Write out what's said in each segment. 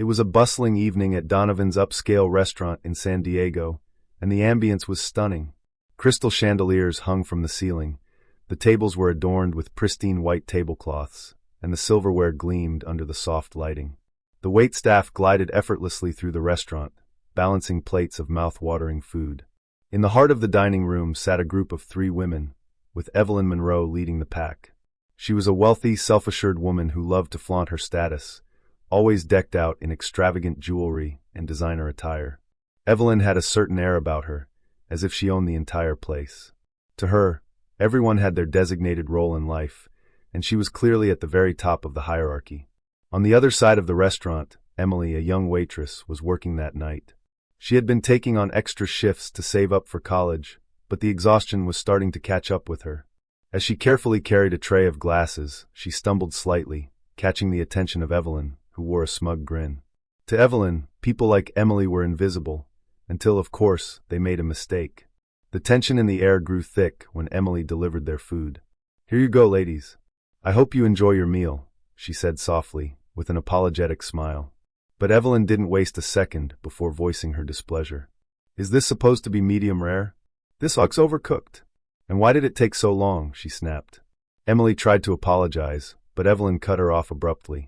It was a bustling evening at Donovan's upscale restaurant in San Diego, and the ambience was stunning. Crystal chandeliers hung from the ceiling, the tables were adorned with pristine white tablecloths, and the silverware gleamed under the soft lighting. The waitstaff glided effortlessly through the restaurant, balancing plates of mouth-watering food. In the heart of the dining room sat a group of 3 women, with Evelyn Monroe leading the pack. She was a wealthy, self-assured woman who loved to flaunt her status, always decked out in extravagant jewelry and designer attire. Evelyn had a certain air about her, as if she owned the entire place. To her, everyone had their designated role in life, and she was clearly at the very top of the hierarchy. On the other side of the restaurant, Emily, a young waitress, was working that night. She had been taking on extra shifts to save up for college, but the exhaustion was starting to catch up with her. As she carefully carried a tray of glasses, she stumbled slightly, catching the attention of Evelyn, who wore a smug grin. To Evelyn, people like Emily were invisible, until, of course, they made a mistake. The tension in the air grew thick when Emily delivered their food. "Here you go, ladies. I hope you enjoy your meal," she said softly, with an apologetic smile. But Evelyn didn't waste a second before voicing her displeasure. "Is this supposed to be medium rare? This looks overcooked. And why did it take so long?" she snapped. Emily tried to apologize, but Evelyn cut her off abruptly.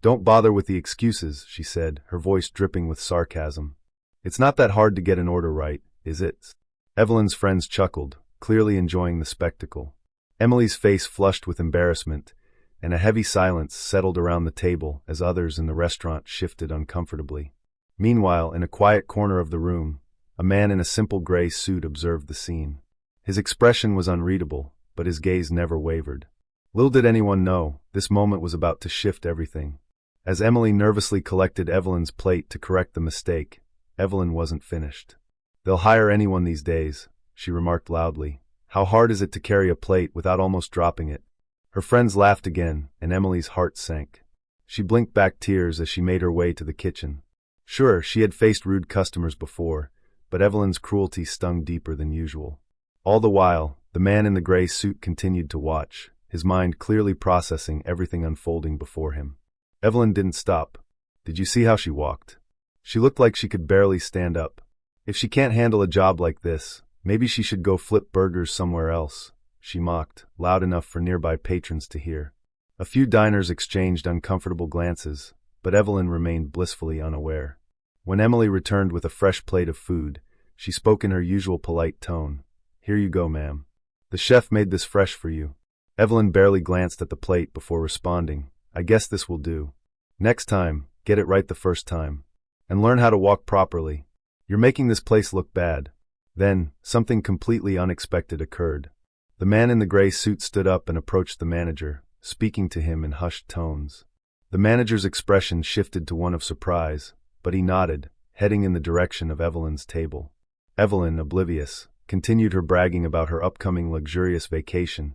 "Don't bother with the excuses," she said, her voice dripping with sarcasm. "It's not that hard to get an order right, is it?" Evelyn's friends chuckled, clearly enjoying the spectacle. Emily's face flushed with embarrassment, and a heavy silence settled around the table as others in the restaurant shifted uncomfortably. Meanwhile, in a quiet corner of the room, a man in a simple gray suit observed the scene. His expression was unreadable, but his gaze never wavered. Little did anyone know, this moment was about to shift everything. As Emily nervously collected Evelyn's plate to correct the mistake, Evelyn wasn't finished. "They'll hire anyone these days," she remarked loudly. "How hard is it to carry a plate without almost dropping it?" Her friends laughed again, and Emily's heart sank. She blinked back tears as she made her way to the kitchen. Sure, she had faced rude customers before, but Evelyn's cruelty stung deeper than usual. All the while, the man in the gray suit continued to watch, his mind clearly processing everything unfolding before him. Evelyn didn't stop. "Did you see how she walked? She looked like she could barely stand up. If she can't handle a job like this, maybe she should go flip burgers somewhere else," she mocked, loud enough for nearby patrons to hear. A few diners exchanged uncomfortable glances, but Evelyn remained blissfully unaware. When Emily returned with a fresh plate of food, she spoke in her usual polite tone. "Here you go, ma'am. The chef made this fresh for you." Evelyn barely glanced at the plate before responding, "I guess this will do. Next time, get it right the first time. And learn how to walk properly. You're making this place look bad." Then, something completely unexpected occurred. The man in the gray suit stood up and approached the manager, speaking to him in hushed tones. The manager's expression shifted to one of surprise, but he nodded, heading in the direction of Evelyn's table. Evelyn, oblivious, continued her bragging about her upcoming luxurious vacation,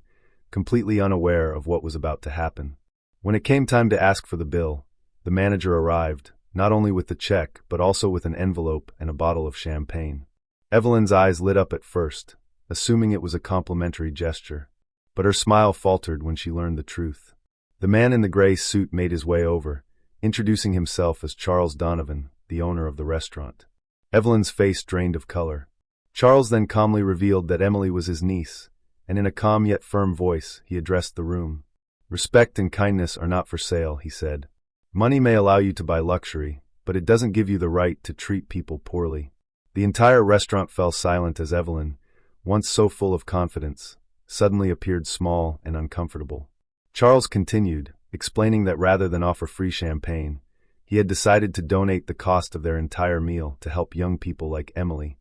completely unaware of what was about to happen. When it came time to ask for the bill, the manager arrived, not only with the check, but also with an envelope and a bottle of champagne. Evelyn's eyes lit up at first, assuming it was a complimentary gesture, but her smile faltered when she learned the truth. The man in the gray suit made his way over, introducing himself as Charles Donovan, the owner of the restaurant. Evelyn's face drained of color. Charles then calmly revealed that Emily was his niece, and in a calm yet firm voice, he addressed the room. "Respect and kindness are not for sale," he said. "Money may allow you to buy luxury, but it doesn't give you the right to treat people poorly." The entire restaurant fell silent as Evelyn, once so full of confidence, suddenly appeared small and uncomfortable. Charles continued, explaining that rather than offer free champagne, he had decided to donate the cost of their entire meal to help young people like Emily,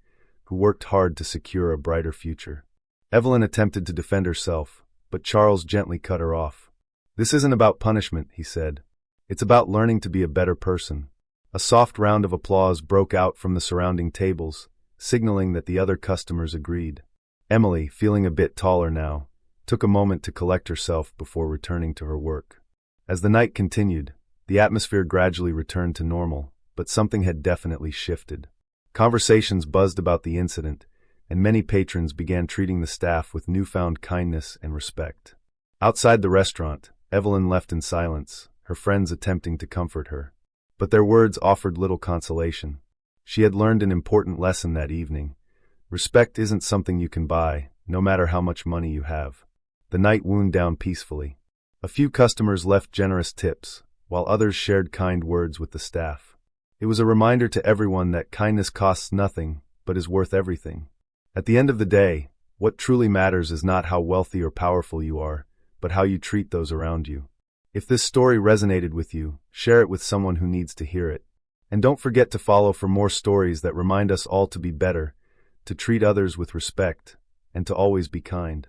who worked hard to secure a brighter future. Evelyn attempted to defend herself, but Charles gently cut her off. "This isn't about punishment," he said. "It's about learning to be a better person." A soft round of applause broke out from the surrounding tables, signaling that the other customers agreed. Emily, feeling a bit taller now, took a moment to collect herself before returning to her work. As the night continued, the atmosphere gradually returned to normal, but something had definitely shifted. Conversations buzzed about the incident, and many patrons began treating the staff with newfound kindness and respect. Outside the restaurant, Evelyn left in silence, her friends attempting to comfort her. But their words offered little consolation. She had learned an important lesson that evening. Respect isn't something you can buy, no matter how much money you have. The night wound down peacefully. A few customers left generous tips, while others shared kind words with the staff. It was a reminder to everyone that kindness costs nothing, but is worth everything. At the end of the day, what truly matters is not how wealthy or powerful you are, but how you treat those around you. If this story resonated with you, share it with someone who needs to hear it. And don't forget to follow for more stories that remind us all to be better, to treat others with respect, and to always be kind.